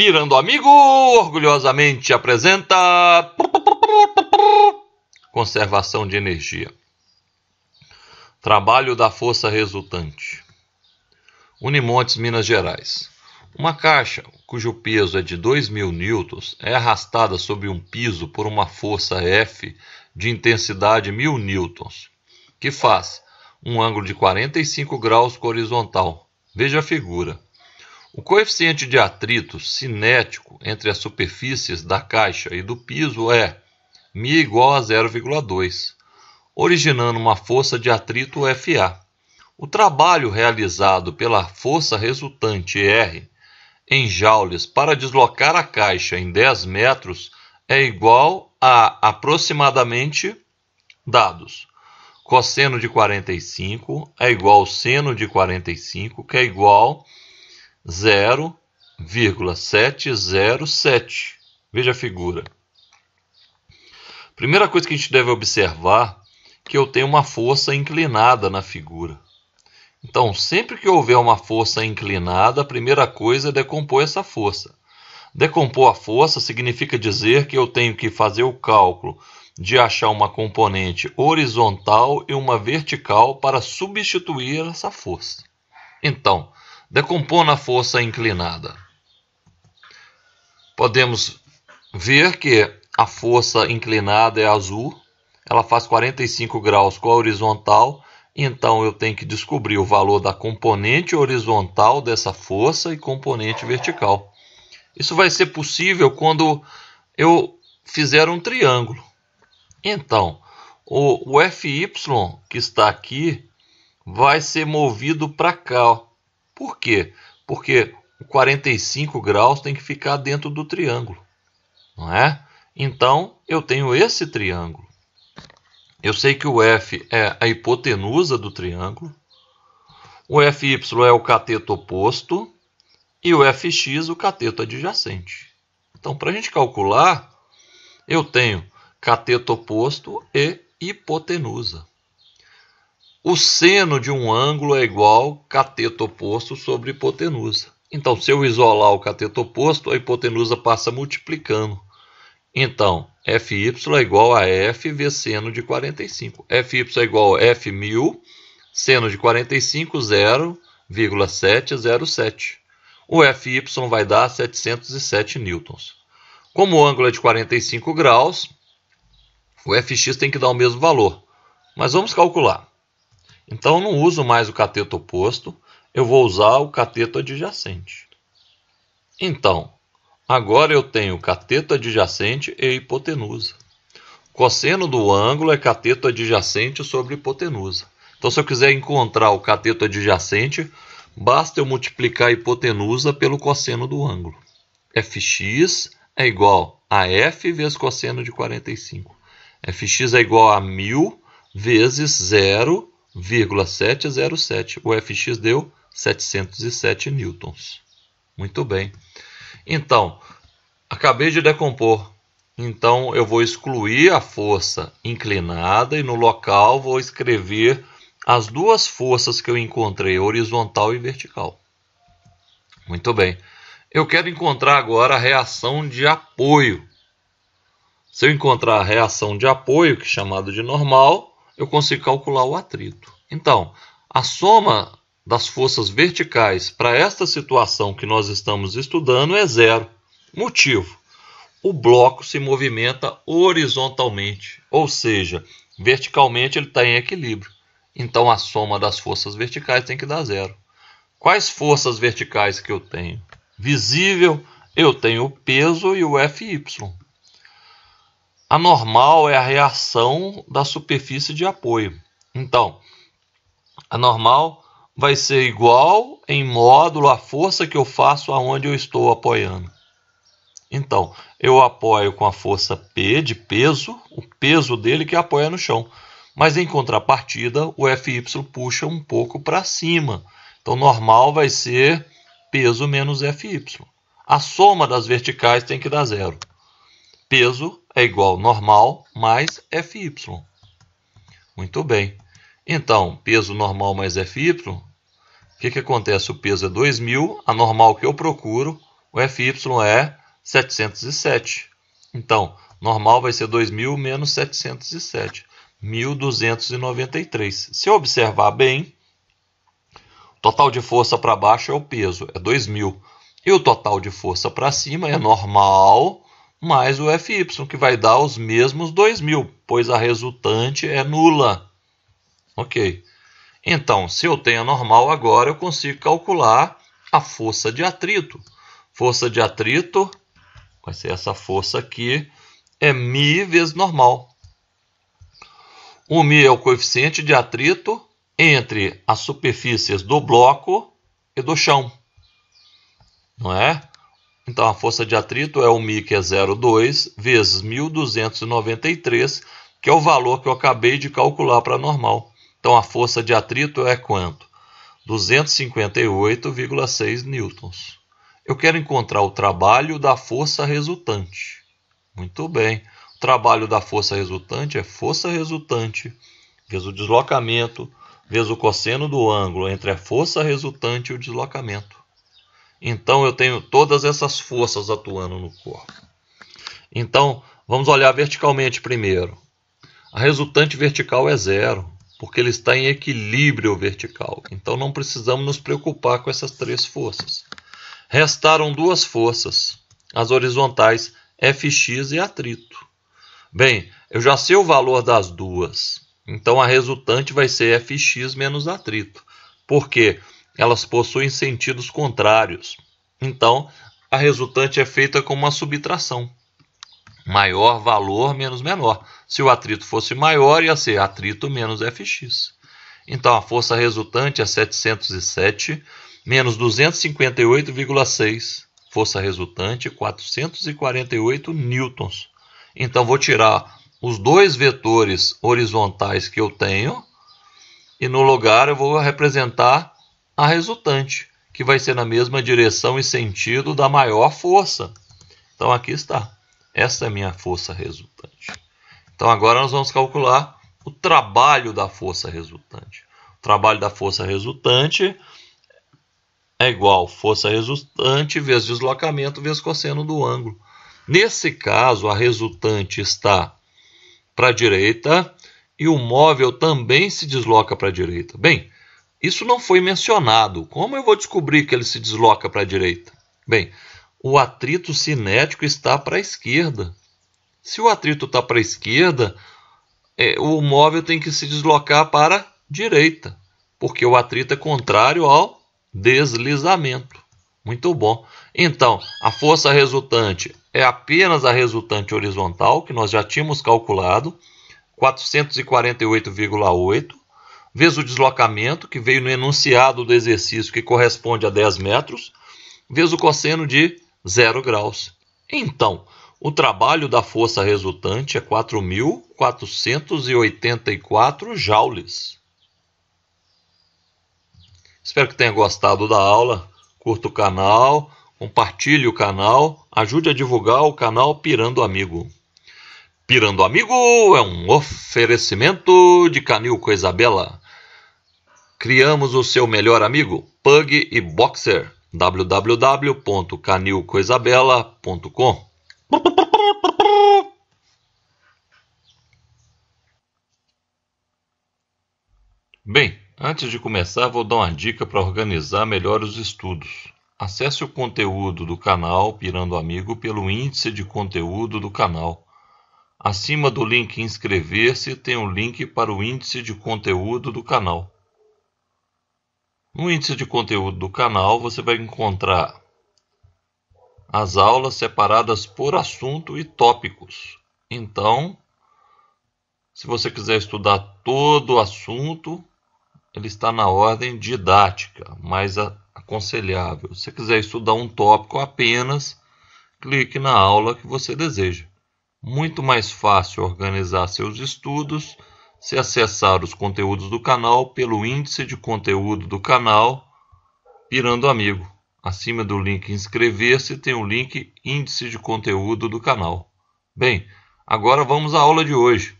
Pirando Amigo orgulhosamente apresenta conservação de energia. Trabalho da força resultante. Unimontes, Minas Gerais. Uma caixa cujo peso é de 2.000 newtons é arrastada sobre um piso por uma força F de intensidade 1.000 newtons, que faz um ângulo de 45 graus com horizontal. Veja a figura. O coeficiente de atrito cinético entre as superfícies da caixa e do piso é μ igual a 0,2, originando uma força de atrito FA. O trabalho realizado pela força resultante R em joules para deslocar a caixa em 10 metros é igual a aproximadamente dados. Cosseno de 45 é igual ao seno de 45, que é igual a 0,707. Veja a figura. Primeira coisa que a gente deve observar é que eu tenho uma força inclinada na figura. Então, sempre que houver uma força inclinada, a primeira coisa é decompor essa força. Decompor a força significa dizer que eu tenho que fazer o cálculo de achar uma componente horizontal e uma vertical para substituir essa força. Então, decompondo a força inclinada, podemos ver que a força inclinada é azul, ela faz 45 graus com a horizontal, então eu tenho que descobrir o valor da componente horizontal dessa força e componente vertical. Isso vai ser possível quando eu fizer um triângulo. Então, o FY que está aqui vai ser movido para cá. Por quê? Porque o 45 graus tem que ficar dentro do triângulo, não é? Então, eu tenho esse triângulo. Eu sei que o F é a hipotenusa do triângulo, o FY é o cateto oposto e o FX o cateto adjacente. Então, para a gente calcular, eu tenho cateto oposto e hipotenusa. O seno de um ângulo é igual cateto oposto sobre hipotenusa. Então, se eu isolar o cateto oposto, a hipotenusa passa multiplicando. Então, FY é igual a F vezes seno de 45. FY é igual a F1000, seno de 45, 0,707. O FY vai dar 707 newtons. Como o ângulo é de 45 graus, o FX tem que dar o mesmo valor. Mas vamos calcular. Então, eu não uso mais o cateto oposto, eu vou usar o cateto adjacente. Então, agora eu tenho cateto adjacente e hipotenusa. Cosseno do ângulo é cateto adjacente sobre hipotenusa. Então, se eu quiser encontrar o cateto adjacente, basta eu multiplicar a hipotenusa pelo cosseno do ângulo. Fx é igual a F vezes cosseno de 45. Fx é igual a 1000 vezes 0,707. O Fx deu 707 newtons. Muito bem. Então, acabei de decompor. Então, eu vou excluir a força inclinada e no local vou escrever as duas forças que eu encontrei, horizontal e vertical. Muito bem. Eu quero encontrar agora a reação de apoio. Se eu encontrar a reação de apoio, que é chamado de normal, eu consigo calcular o atrito. Então, a soma das forças verticais para esta situação que nós estamos estudando é zero. Motivo: o bloco se movimenta horizontalmente, ou seja, verticalmente ele está em equilíbrio. Então, a soma das forças verticais tem que dar zero. Quais forças verticais que eu tenho? Visível, eu tenho o peso e o FY. A normal é a reação da superfície de apoio. Então, a normal vai ser igual em módulo à força que eu faço aonde eu estou apoiando. Então, eu apoio com a força P de peso, o peso dele que apoia no chão. Mas em contrapartida, o FY puxa um pouco para cima. Então, normal vai ser peso menos FY. A soma das verticais tem que dar zero. Peso é igual normal mais FY. Muito bem. Então, peso normal mais FY, o que acontece? O peso é 2.000, a normal que eu procuro o FY é 707. Então, normal vai ser 2.000 menos 707, 1.293. Se eu observar bem, o total de força para baixo é o peso, é 2.000. E o total de força para cima é normal mais o FY, que vai dar os mesmos 2.000, pois a resultante é nula. Ok. Então, se eu tenho a normal agora, eu consigo calcular a força de atrito. Força de atrito vai ser essa força aqui, é μ vezes normal. O μ é o coeficiente de atrito entre as superfícies do bloco e do chão. Não é? Então, a força de atrito é o μ, que é 0,2, vezes 1.293, que é o valor que eu acabei de calcular para a normal. Então, a força de atrito é quanto? 258,6 newtons. Eu quero encontrar o trabalho da força resultante. Muito bem. O trabalho da força resultante é força resultante vezes o deslocamento, vezes o cosseno do ângulo entre a força resultante e o deslocamento. Então, eu tenho todas essas forças atuando no corpo. Então, vamos olhar verticalmente primeiro. A resultante vertical é 0, porque ele está em equilíbrio vertical. Então, não precisamos nos preocupar com essas três forças. Restaram duas forças, as horizontais, Fx e atrito. Bem, eu já sei o valor das duas. Então, a resultante vai ser Fx menos atrito. Por quê? Elas possuem sentidos contrários. Então, a resultante é feita com uma subtração. Maior valor menos menor. Se o atrito fosse maior, ia ser atrito menos Fx. Então, a força resultante é 707 menos 258,6. Força resultante, 448 newtons. Então, vou tirar os dois vetores horizontais que eu tenho e no lugar eu vou representar a resultante, que vai ser na mesma direção e sentido da maior força. Então, aqui está. Essa é a minha força resultante. Então, agora nós vamos calcular o trabalho da força resultante. O trabalho da força resultante é igual força resultante vezes deslocamento vezes cosseno do ângulo. Nesse caso, a resultante está para a direita e o móvel também se desloca para a direita. Bem, isso não foi mencionado. Como eu vou descobrir que ele se desloca para a direita? Bem, o atrito cinético está para a esquerda. Se o atrito está para a esquerda, o móvel tem que se deslocar para a direita, porque o atrito é contrário ao deslizamento. Muito bom. Então, a força resultante é apenas a resultante horizontal, que nós já tínhamos calculado, 448,8, vezes o deslocamento, que veio no enunciado do exercício, que corresponde a 10 metros, vezes o cosseno de 0 graus. Então, o trabalho da força resultante é 4.484 joules. Espero que tenha gostado da aula. Curta o canal, compartilhe o canal, ajude a divulgar o canal Pirando Amigo. Pirando Amigo é um oferecimento de Canil Coisa Bela. Criamos o seu melhor amigo, Pug e Boxer. www.canilcoisabela.com. Bem, antes de começar, vou dar uma dica para organizar melhor os estudos. Acesse o conteúdo do canal Pirando Amigo pelo índice de conteúdo do canal. Acima do link inscrever-se tem um link para o índice de conteúdo do canal. No índice de conteúdo do canal você vai encontrar as aulas separadas por assunto e tópicos. Então, se você quiser estudar todo o assunto, ele está na ordem didática, mais aconselhável. Se você quiser estudar um tópico apenas, clique na aula que você deseja. Muito mais fácil organizar seus estudos se acessar os conteúdos do canal pelo índice de conteúdo do canal Pirando Amigo. Acima do link inscrever-se tem o link índice de conteúdo do canal. Bem, agora vamos à aula de hoje.